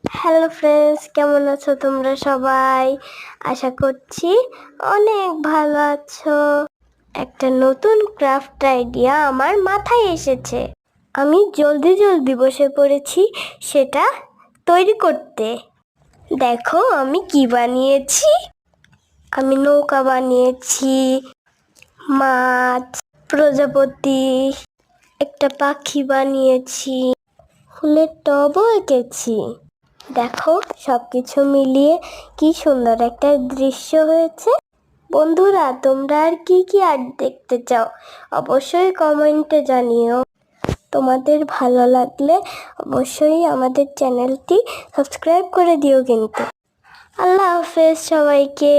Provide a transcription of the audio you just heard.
Hello friends, কেমন আছো তোমরা সবাই? আশা করছি অনেক ভালো আছো। একটা নতুন ক্রাফট আইডিয়া আমার মাথায় এসেছে। আমি জলদি বসে পড়েছি সেটা তৈরি করতে। দেখো আমি কি বানিয়েছি। আমি নৌকা বানিয়েছি, মাছ, প্রজাপতি, একটা পাখি বানিয়েছি, ফুলের টবও এঁকেছি। দেখো সবকিছু মিলিয়ে কি সুন্দর একটা দৃশ্য হয়েছে। বন্ধুরা, তোমরা আর কি আর্ট দেখতে চাও অবশ্যই কমেন্টে জানিও। তোমাদের ভালো লাগলে অবশ্যই আমাদের চ্যানেলটি সাবস্ক্রাইব করে দিও কিন্তু। আল্লাহ হাফেজ সবাইকে।